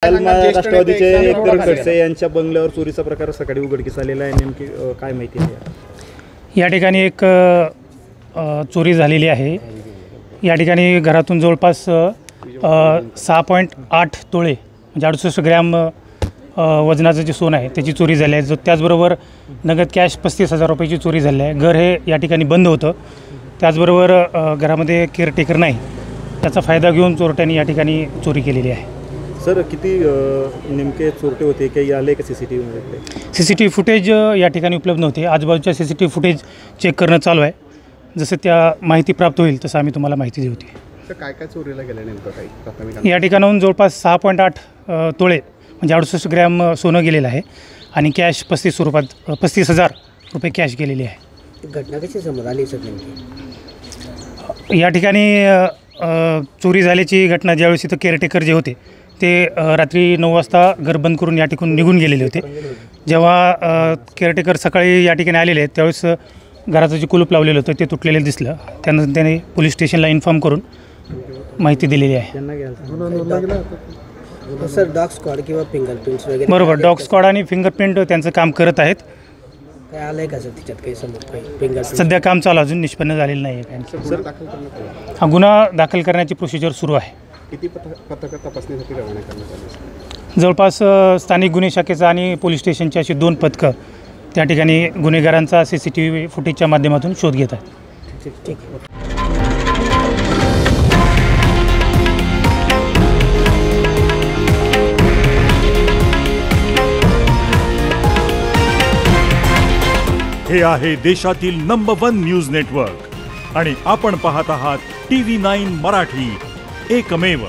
राष्ट्रवादीचे एकतर खडसे यांच्या बंगल्यावर चोरीचा प्रकार सकाळी उघडकीस आलेला आहे, नेमकी काय माहिती आहे? या ठिकाणी एक चोरी झालेली आहे। या ठिकाणी घरातून जवळपास 6.8 तोळे म्हणजे 68 ग्रॅम वजनाचं जे सोनं आहे त्याची चोरी झाली आहे। त्याचबरोबर नगद कॅश 35,000 रुपयाची चोरी झाली आहे। घर हे या ठिकाणी बंद होतं, त्याचबरोबर घरामध्ये केअरटेकर नाही, त्याचा फायदा घेऊन चोरट्यांनी या ठिकाणी चोरी केलेली आहे। सर किती नेमके चोरटे होते, काही आले का CCTVमध्ये? CCTV फुटेज या ठिकाणी उपलब्ध नव्हते। आजूबाजूच्या CCTV फुटेज चेक करणं चालू आहे। जसं त्या माहिती प्राप्त होईल तसं आम्ही तुम्हाला माहिती देऊ। सर काय काय चोरीला गेलं नेमकं काही? या ठिकाणाहून जवळपास 6.8 तोळे म्हणजे 68 ग्रॅम सोनं गेलेलं आहे आणि कॅश 35,000 रुपये कॅश गेलेली आहे। घटना कशी समोर आली सर नेमकी? या ठिकाणी चोरी झाल्याची घटना ज्यावेळेस इथं केअरटेकर जे होते ते रात्री 9 वाजता घर बंद करून या ठिकाणी निघून गेलेले होते। जेव्हा केअरटेकर सकाळी या ठिकाणी आलेले आहेत त्यावेळेस घराचं जे कुलूप लावलेलं होतं ते तुटलेलं दिसलं। त्यानंतर त्याने पोलीस स्टेशनला इन्फॉर्म करून माहिती दिलेली आहे। सर डॉग स्क्वॉड किंवा फिंगरप्रिंट्स वगैरे? बरोबर, डॉग स्क्वॉड आणि फिंगरप्रिंट त्यांचं काम करत आहेत। काय आलं आहे का सर त्याच्यात काही समोर? काही फिंगरप्रिंट सध्या काम चालू, अजून निष्पन्न झालेलं नाही आहे। हा गुन्हा दाखल करण्याची प्रोसिजर सुरू आहे। किती पथकं तपासणीसाठी रवाना करण्यात आली? जवळपास स्थानिक गुन्हे शाखेचा आणि पोलीस स्टेशनची अशी 2 पथकं त्या ठिकाणी गुन्हेगारांचा CCTV फुटेजच्या माध्यमातून शोध घेत आहेत। ठीक आहे। हे आहे देशातील नंबर 1 न्यूज नेटवर्क आणि आपण पाहत आहात TV9 मराठी, एकमेव।